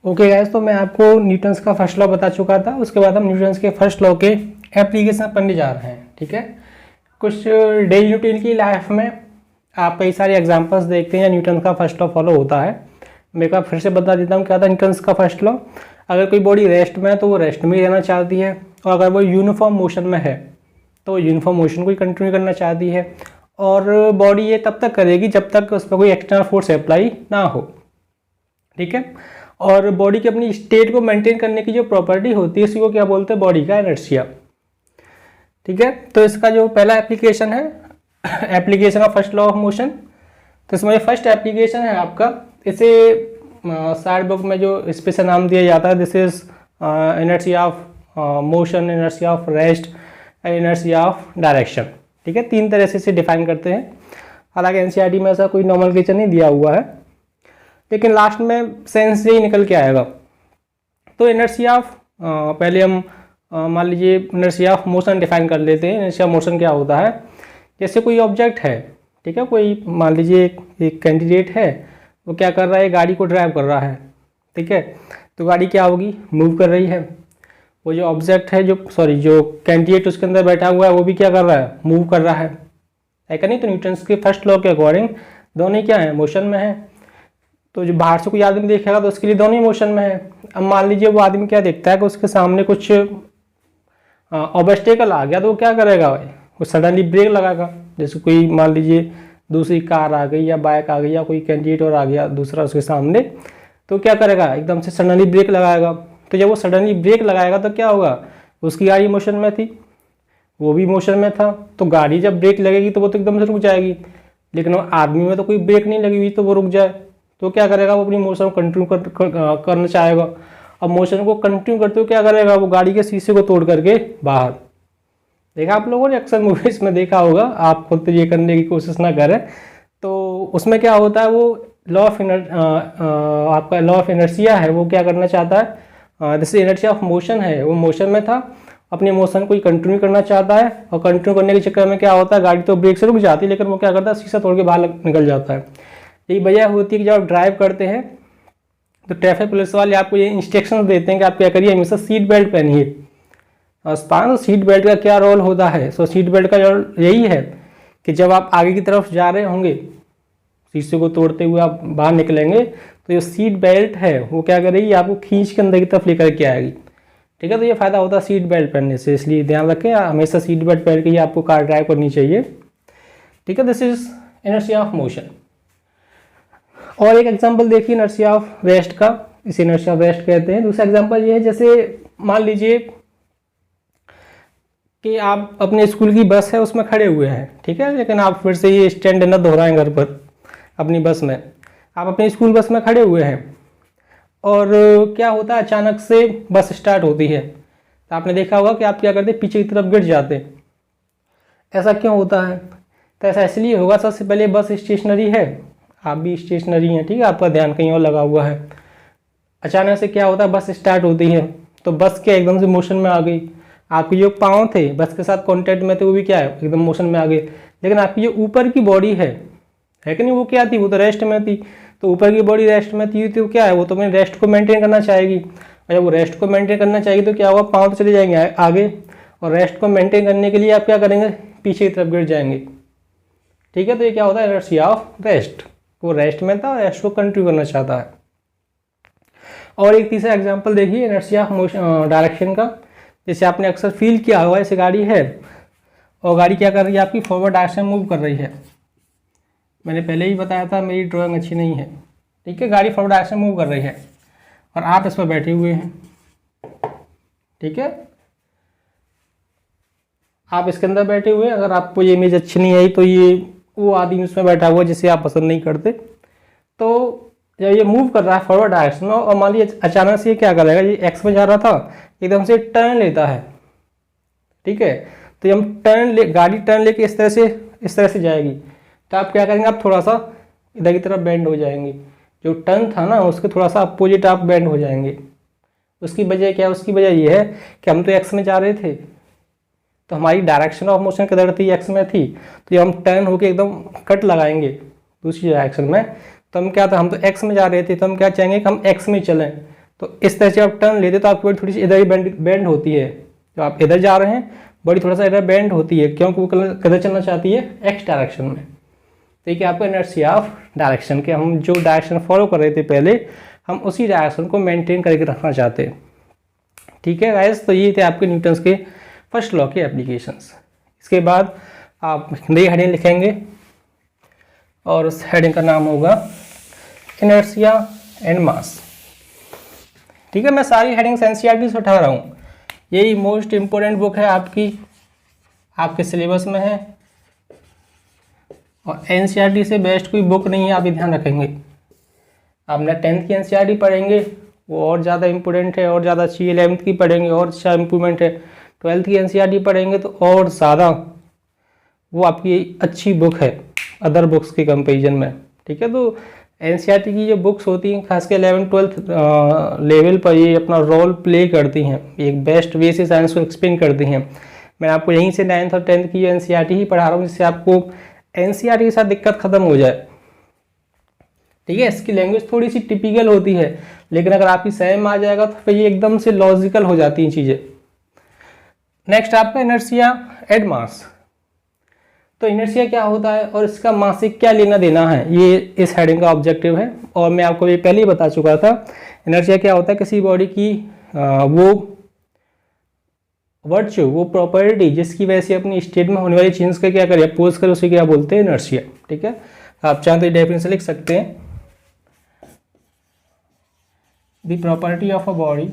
Okay guys, तो मैं आपको न्यूटन्स का फर्स्ट लॉ बता चुका था। उसके बाद हम न्यूटन्स के फर्स्ट लॉ के एप्लीकेशन पढ़ने जा रहे हैं। ठीक है, कुछ डेली रूटीन की लाइफ में आप कई सारे एग्जांपल्स देखते हैं न्यूटन का फर्स्ट लॉ फॉलो होता है। मैं एक बार फिर से बता देता हूँ क्या था न्यूटन्स का फर्स्ट लॉ। अगर कोई बॉडी रेस्ट में है तो वो रेस्ट में ही रहना चाहती है, और अगर वो यूनिफॉर्म मोशन में है तो वो यूनिफॉर्म मोशन को ही कंटिन्यू करना चाहती है। और बॉडी ये तब तक करेगी जब तक उस पर कोई एक्सटर्नल फोर्स अप्लाई ना हो। ठीक है, और बॉडी की अपनी स्टेट को मेंटेन करने की जो प्रॉपर्टी होती है, इसी को क्या बोलते हैं, बॉडी का इनर्शिया। ठीक है, तो इसका जो पहला एप्लीकेशन है application of first law of motion, तो इसमें फर्स्ट एप्लीकेशन है आपका, इसे साइड बुक में जो स्पेशल नाम दिया जाता है, this is inertia of motion, inertia of rest, inertia of direction. ठीक है, तीन तरह से इसे डिफाइन करते हैं। हालांकि एनसीईआरटी में ऐसा कोई नॉमेनक्लेचर नहीं दिया हुआ है, लेकिन लास्ट में सेंस यही निकल के आएगा। तो इनर्शिया ऑफ पहले हम मान लीजिए इनर्शिया ऑफ मोशन डिफाइन कर लेते हैं। इनर्शिया ऑफ मोशन क्या होता है, जैसे कोई ऑब्जेक्ट है, ठीक है, कोई मान लीजिए एक कैंडिडेट है, वो क्या कर रहा है, गाड़ी को ड्राइव कर रहा है। ठीक है, तो गाड़ी क्या होगी, मूव कर रही है। वो जो ऑब्जेक्ट है, जो कैंडिडेट उसके अंदर बैठा हुआ है, वो भी क्या कर रहा है, मूव कर रहा है कि नहीं। तो न्यूटन्स के फर्स्ट लॉ के अकॉर्डिंग दोनों ही क्या है, मोशन में है। तो जो बाहर से कोई आदमी देखेगा तो उसके लिए दोनों ही मोशन में है। अब मान लीजिए वो आदमी क्या देखता है कि उसके सामने कुछ ऑब्स्टेकल आ गया, तो वो क्या करेगा भाई, वो सडनली ब्रेक लगाएगा। जैसे कोई मान लीजिए दूसरी कार आ गई या बाइक आ गई या कोई कैंडिडेट और आ गया दूसरा उसके सामने, तो क्या करेगा, एकदम से सडनली ब्रेक लगाएगा। तो जब वो सडनली ब्रेक लगाएगा तो क्या होगा, उसकी गाड़ी मोशन में थी, वो भी मोशन में था, तो गाड़ी जब ब्रेक लगेगी तो वो तो एकदम से रुक जाएगी। लेकिन वो आदमी में तो कोई ब्रेक नहीं लगी हुई तो वो रुक जाए, तो क्या करेगा, वो अपनी मोशन को कंटिन्यू करना चाहेगा। अब मोशन को कंटिन्यू करते हुए क्या करेगा, वो गाड़ी के शीशे को तोड़ करके बाहर। देखा आप लोगों ने अक्सर मूवीज में देखा होगा, आप खुद ये करने की कोशिश ना करें। तो उसमें क्या होता है, वो लॉ ऑफ आपका लॉ ऑफ इनर्शिया है, वो क्या करना चाहता है, जैसे इनर्शिया ऑफ मोशन है, वो मोशन में था, अपने मोशन को ही कंटिन्यू करना चाहता है। और कंटिन्यू करने के चक्कर में क्या होता है, गाड़ी तो ब्रेक से रुक जाती है, लेकिन वो क्या करता है, शीशा तोड़ के बाहर निकल जाता है। यही वजह होती है कि जब आप ड्राइव करते हैं तो ट्रैफिक पुलिस वाले आपको ये इंस्ट्रक्शन देते हैं कि आप क्या करिए, हमेशा सीट बेल्ट पहनिए। और सीट बेल्ट का क्या रोल होता है, सो सीट बेल्ट का रोल यही है कि जब आप आगे की तरफ जा रहे होंगे, शीशे को तोड़ते हुए आप बाहर निकलेंगे, तो जो सीट बेल्ट है वो क्या करेगी, आपको खींच के अंदर की तरफ लेकर के आएगी। ठीक है, तो ये फायदा होता है सीट बेल्ट पहनने से, इसलिए ध्यान रखें हमेशा सीट बेल्ट पहन के ही आपको कार ड्राइव करनी चाहिए। ठीक है, this is inertia of motion. और एक एग्जांपल देखिए इनर्शिया ऑफ रेस्ट का, इसे इनर्शिया ऑफ रेस्ट कहते हैं। दूसरा एग्जांपल ये है, जैसे मान लीजिए कि आप अपने स्कूल की बस है उसमें खड़े हुए हैं, ठीक है, लेकिन आप फिर से ये स्टैंड न दोहराएं घर पर अपनी बस में, आप अपनी स्कूल बस में खड़े हुए हैं और क्या होता है, अचानक से बस स्टार्ट होती है, तो आपने देखा होगा कि आप क्या करते, पीछे की तरफ गिर जाते। ऐसा क्यों होता है, तो ऐसा इसलिए होगा, सबसे पहले बस स्टेशनरी है, आप भी स्टेशनरी हैं, ठीक है, आपका ध्यान कहीं और लगा हुआ है। अचानक से क्या होता है, बस स्टार्ट होती है, तो बस क्या एकदम से मोशन में आ गई। आपके जो पाँव थे बस के साथ कांटेक्ट में थे, वो भी क्या है, एकदम मोशन में आ गए। लेकिन आपकी जो ऊपर की बॉडी है कि नहीं, वो क्या थी, वो तो रेस्ट में थी। तो ऊपर की बॉडी रेस्ट में थी तो क्या है, वो तो अपने रेस्ट को मेंटेन करना चाहेगी। और जब वो रेस्ट को मेंटेन करना चाहेगी तो क्या होगा, पाँव तो चले जाएंगे आगे, और रेस्ट को मेंटेन करने के लिए आप क्या करेंगे, पीछे की तरफ गिर जाएंगे। ठीक है, तो ये क्या होता है, इनर्शिया ऑफ रेस्ट। वो रेस्ट में था, रेस्ट को कंटिन्यू करना चाहता है। और एक तीसरा एग्जांपल देखिए इनर्शिया ऑफ मोशन डायरेक्शन का। जैसे आपने अक्सर फील किया होगा, ऐसे गाड़ी है और गाड़ी क्या कर रही है, आपकी फॉरवर्ड डायरेक्शन मूव कर रही है। मैंने पहले ही बताया था मेरी ड्राइंग अच्छी नहीं है। ठीक है, गाड़ी फॉरवर्ड डायरेक्शन मूव कर रही है और आप इस पर बैठे हुए हैं। ठीक है, आप इसके अंदर बैठे हुए हैं। अगर आपको ये इमेज अच्छी नहीं आई तो ये वो आदमी उसमें बैठा हुआ जिसे आप पसंद नहीं करते। तो जब ये मूव कर रहा है फॉरवर्ड डायरेक्शन में और मान लीजिए अचानक से ये क्या करेगा, ये एक्स में जा रहा था, एकदम से टर्न लेता है। ठीक है, तो जब हम गाड़ी टर्न लेके इस तरह से जाएगी, तो आप क्या करेंगे, आप थोड़ा सा इधर की तरफ बेंड हो जाएंगे। जो टर्न था ना उसके थोड़ा सा अपोजिट आप बेंड हो जाएंगे। उसकी वजह क्या है, उसकी वजह ये है कि हम तो एक्स में जा रहे थे, तो हमारी डायरेक्शन ऑफ मोशन किधर थी, एक्स में थी। तो जब हम टर्न होके एकदम कट लगाएंगे दूसरी डायरेक्शन में, तो हम क्या था, हम तो एक्स में जा रहे थे, तो हम क्या चाहेंगे कि हम एक्स में चलें। तो इस तरह से आप टर्न लेते तो आपकी बॉडी थोड़ी सी इधर ही बेंड होती है। तो आप इधर जा रहे हैं, बॉडी थोड़ा सा इधर बेंड होती है, क्योंकि वो किधर चलना चाहती है, एक्स डायरेक्शन में। तो ये आपका इनर्शिया ऑफ डायरेक्शन के, हम जो डायरेक्शन फॉलो कर रहे थे पहले, हम उसी डायरेक्शन को मेंटेन करके रखना चाहते हैं। ठीक है गाइस, तो ये थे आपके न्यूटन्स के फर्स्ट लॉ के एप्लीकेशंस। इसके बाद आप नई हेडिंग लिखेंगे और उस हेडिंग का नाम होगा इनर्शिया एंड मास। ठीक है, मैं सारी हेडिंग्स एनसीईआरटी से उठा रहा हूँ, यही मोस्ट इम्पोर्टेंट बुक है आपके सिलेबस में है, और एनसीईआरटी से बेस्ट कोई बुक नहीं है, आप ये ध्यान रखेंगे। आप ना 10th की एनसीईआरटी पढ़ेंगे, वो और ज़्यादा इम्पोर्टेंट है, और ज़्यादा अच्छी, 11th की पढ़ेंगे और अच्छा इम्प्रूवमेंट है, 12th की एनसीईआरटी पढ़ेंगे तो और ज़्यादा वो आपकी अच्छी बुक है अदर बुक्स के कंपेरिजन में। ठीक है, तो एनसीईआरटी की जो बुक्स होती हैं खासकर 11th-12th लेवल पर ये अपना रोल प्ले करती हैं, एक बेस्ट वे से साइंस को एक्सप्लेन करती हैं। मैं आपको यहीं से 9th और 10th की एनसीईआरटी ही पढ़ा रहा हूँ, जिससे आपको एनसीईआरटी के साथ दिक्कत खत्म हो जाए। ठीक है, इसकी लैंग्वेज थोड़ी सी टिपिकल होती है, लेकिन अगर आपकी समझ में आ जाएगा तो फिर ये एकदम से लॉजिकल हो जाती हैं चीज़ें। नेक्स्ट आपका इनर्शिया एंड मास। तो इनर्शिया क्या होता है और इसका मास से क्या लेना देना है, ये इस हेडिंग का ऑब्जेक्टिव है। और मैं आपको ये पहले ही बता चुका था, इनर्शिया क्या होता है, किसी बॉडी की वो वर्च्यू, वो प्रॉपर्टी जिसकी वजह से अपनी स्टेट में होने वाली चेंज का क्या करे, अपोज करे, उसे क्या बोलते हैं, इनर्शिया। ठीक है, आप चाहें तो डेफिनेशन लिख सकते हैं, the property of a body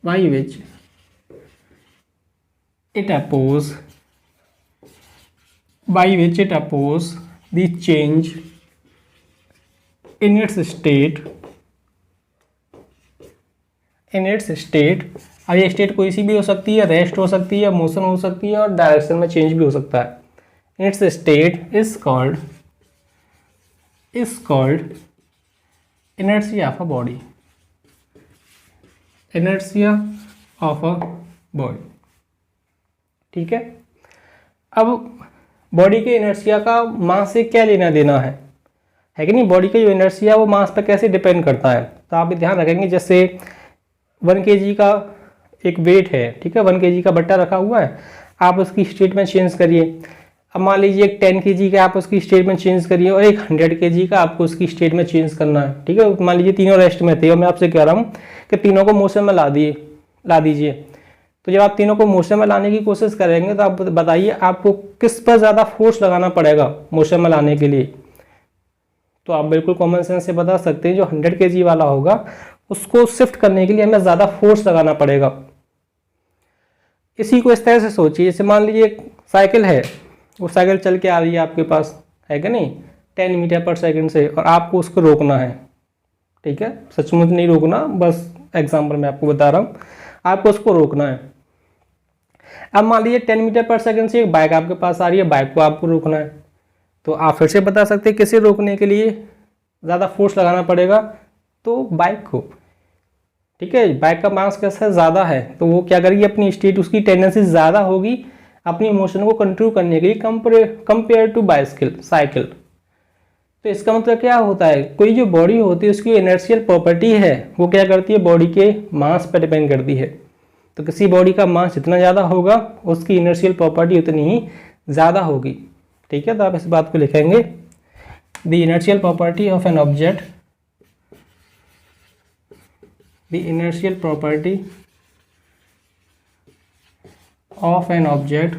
by which it oppose the change in its state अब ये स्टेट कोई सी भी हो सकती है, रेस्ट हो सकती है, मोशन हो सकती है, और डायरेक्शन में चेंज भी हो सकता है। It's state is called inertia of a body, inertia of a body. ठीक है, अब बॉडी के इनर्शिया का मास से क्या लेना देना है कि नहीं, बॉडी का जो इनर्शिया वो मास पर कैसे डिपेंड करता है। तो आप ध्यान रखेंगे, जैसे 1 kg का एक वेट है, ठीक है, 1 kg का बट्टा रखा हुआ है, आप उसकी स्टेट में चेंज करिए। अब मान लीजिए एक 10 kg का आप उसकी स्टेट में चेंज करिए, और एक 100 kg का आपको उसकी स्टेट में चेंज करना है। ठीक है, मान लीजिए तीनों रेस्ट में थे, और मैं आपसे कह रहा हूँ कि तीनों को मोशन में ला दीजिए। तो जब आप तीनों को मोशन में लाने की कोशिश करेंगे तो आप बताइए आपको किस पर ज़्यादा फोर्स लगाना पड़ेगा मोशन में लाने के लिए। तो आप बिल्कुल कॉमन सेंस से बता सकते हैं, जो 100 kg वाला होगा उसको शिफ्ट करने के लिए हमें ज़्यादा फोर्स लगाना पड़ेगा। इसी को इस तरह से सोचिए, जैसे मान लीजिए एक साइकिल है, वो साइकिल चल के आ रही है आपके पास, है कि नहीं, 10 मीटर पर सेकेंड से, और आपको उसको रोकना है। ठीक है, सचमुच नहीं रोकना, बस एग्जाम्पल मैं आपको बता रहा हूँ, आपको उसको रोकना है। अब मान लीजिए 10 मीटर पर सेकंड से एक बाइक आपके पास आ रही है, बाइक को आपको रोकना है। तो आप फिर से बता सकते हैं किसे रोकने के लिए ज़्यादा फोर्स लगाना पड़ेगा, तो बाइक को। ठीक है, बाइक का मास कैसा ज़्यादा है, तो वो क्या करेगी, अपनी स्टेट, उसकी टेंडेंसी ज़्यादा होगी अपनी मोशन को कंट्रोल करने के लिए कंपेयर टू साइकिल। तो इसका मतलब क्या होता है, कोई जो बॉडी होती है उसकी इनर्शियल प्रॉपर्टी है, वो क्या करती है, बॉडी के मास पर डिपेंड करती है। तो किसी बॉडी का मास जितना ज़्यादा होगा उसकी इनर्शियल प्रॉपर्टी उतनी ही ज़्यादा होगी। ठीक है, तो आप इस बात को लिखेंगे, the inertial property of an object, the inertial property of an object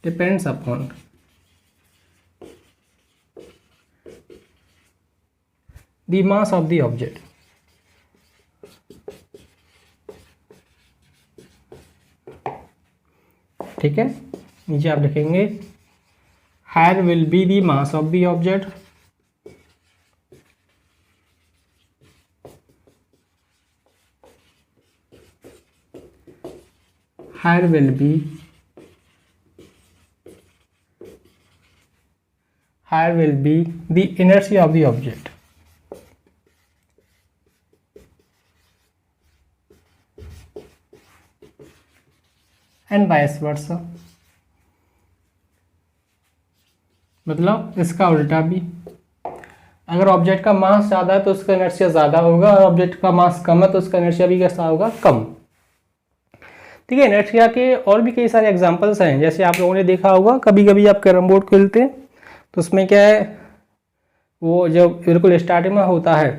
depends upon the mass of the object. ठीक है, नीचे आप लिखेंगे, higher will be the mass of the object, higher will be the inertia of the object, and vice versa, मतलब इसका उल्टा भी, अगर ऑब्जेक्ट का मास ज़्यादा है तो उसका इनर्शिया ज़्यादा होगा, और ऑब्जेक्ट का मास कम है तो उसका इनर्शिया भी कैसा होगा, कम। ठीक है, इनर्शिया के और भी कई सारे एग्जांपल्स हैं। जैसे आप लोगों ने देखा होगा कभी कभी आप कैरम बोर्ड खेलते हैं तो उसमें क्या है, वो जब बिल्कुल स्टार्टिंग में होता है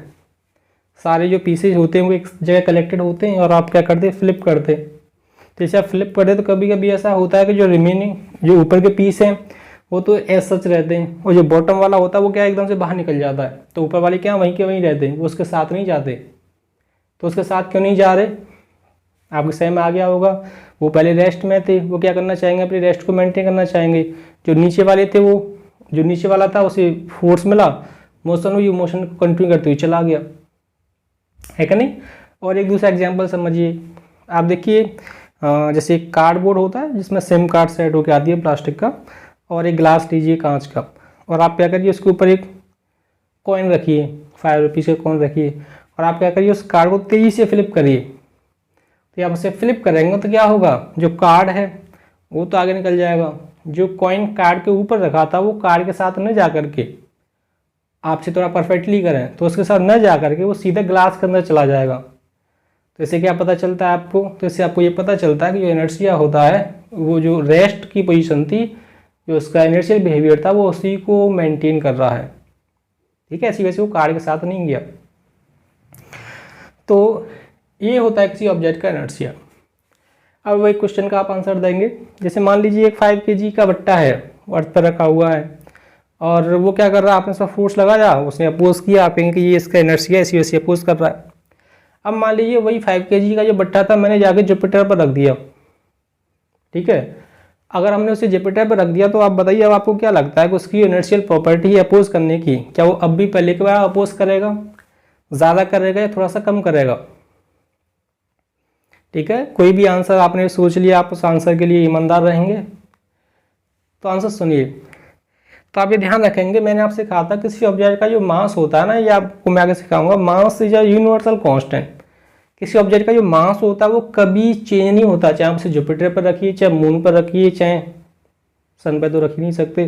सारे जो पीसेज होते हैं वो एक जगह कलेक्टेड होते हैं और आप क्या करते हैं, फ्लिप करते हैं। तो जैसे आप फ्लिप करते हैं तो कभी कभी ऐसा होता है कि जो रिमेनिंग जो ऊपर के पीस हैं वो तो एज सच रहते हैं, और जो बॉटम वाला होता है वो क्या एकदम से बाहर निकल जाता है, तो ऊपर वाले क्या वहीं के वहीं रहते हैं, वो उसके साथ नहीं जाते। तो उसके साथ क्यों नहीं जा रहे, आपके समझ में आ गया होगा। वो पहले रेस्ट में थे, वो क्या करना चाहेंगे, अपनी रेस्ट को मेंटेन करना चाहेंगे। जो नीचे वाले थे, वो जो नीचे वाला था उसे फोर्स मिला, मोशन हुई, मोशन को कंटिन्यू करते हुए चला गया, है कि नहीं। और एक दूसरा एग्जाम्पल समझिए, आप देखिए जैसे एक कार्डबोर्ड होता है जिसमें सिम कार्ड सेट होकर आती है प्लास्टिक का, और एक ग्लास लीजिए कांच का, और आप क्या करिए उसके ऊपर एक कॉइन रखिए, 5 रुपीज़ का कॉइन रखिए, और आप क्या करिए उस कार्ड को तेज़ी से फ्लिप करिए। तो आप उसे फ्लिप करेंगे तो क्या होगा, जो कार्ड है वो तो आगे निकल जाएगा, जो कॉइन कार्ड के ऊपर रखा था वो कार्ड के साथ न जा करके, आपसे थोड़ा परफेक्टली करें तो उसके साथ न जा करके वो सीधे ग्लास के अंदर चला जाएगा। तो इससे क्या पता चलता है आपको, तो इससे आपको ये पता चलता है कि जो इनर्शिया होता है वो जो रेस्ट की पोजीशन थी, जो उसका इनर्शियल बिहेवियर था वो उसी को मेंटेन कर रहा है। ठीक है, ऐसी वैसे वो कार्ड के साथ नहीं गया। तो ये होता है किसी ऑब्जेक्ट का इनर्शिया। अब वही क्वेश्चन का आप आंसर देंगे। जैसे मान लीजिए एक 5 kg का बट्टा है, वो अर्थ पर रखा हुआ है, और वो क्या कर रहा है, आपने उसका फोर्स लगाया, उसने अपोज किया, आप कहेंगे कि ये इसका इनर्शिया ऐसी वैसी अपोज कर रहा है। अब मान लीजिए वही 5 kg का जो बट्टा था मैंने जाके जुपिटर पर रख दिया। ठीक है, अगर हमने उसे जुपिटर पर रख दिया तो आप बताइए अब आपको क्या लगता है कि उसकी इनर्शियल प्रॉपर्टी है अपोज करने की, क्या वो अब भी पहले के बार अपोज करेगा, ज़्यादा करेगा या थोड़ा सा कम करेगा। ठीक है, कोई भी आंसर आपने सोच लिया, आप उस आंसर के लिए ईमानदार रहेंगे। तो आंसर सुनिए, तो आप ये ध्यान रखेंगे, मैंने आपसे कहा था किसी ऑब्जेक्ट का जो मास होता है ना, ये आपको मैं आगे सिखाऊंगा, mass is a universal constant. किसी ऑब्जेक्ट का जो मास होता है वो कभी चेंज नहीं होता, चाहे आप उसे जुपिटर पर रखिए, चाहे मून पर रखिए, चाहे सन पर तो रख ही नहीं सकते,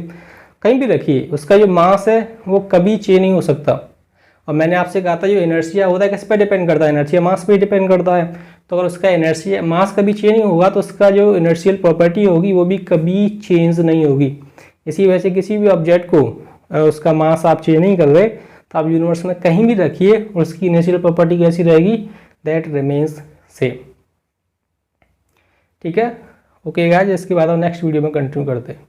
कहीं भी रखिए, उसका जो मास है वो कभी चेंज नहीं हो सकता। और मैंने आपसे कहा था जो इनर्शिया होता है किस पर डिपेंड करता है, इनर्शिया मास पे डिपेंड करता है। तो अगर उसका इनर्शिया मास कभी चेंज नहीं होगा तो उसका जो इनर्शियल प्रॉपर्टी होगी वो भी कभी चेंज नहीं होगी। इसी वजह से किसी भी ऑब्जेक्ट को उसका मास आप चेंज नहीं कर रहे तो आप यूनिवर्स में कहीं भी रखिए और उसकी इनर्शियल प्रॉपर्टी कैसी रहेगी, दैट रिमेन्स सेम। ठीक है, ओके गाइस, इसके बाद हम नेक्स्ट वीडियो में कंटिन्यू करते हैं।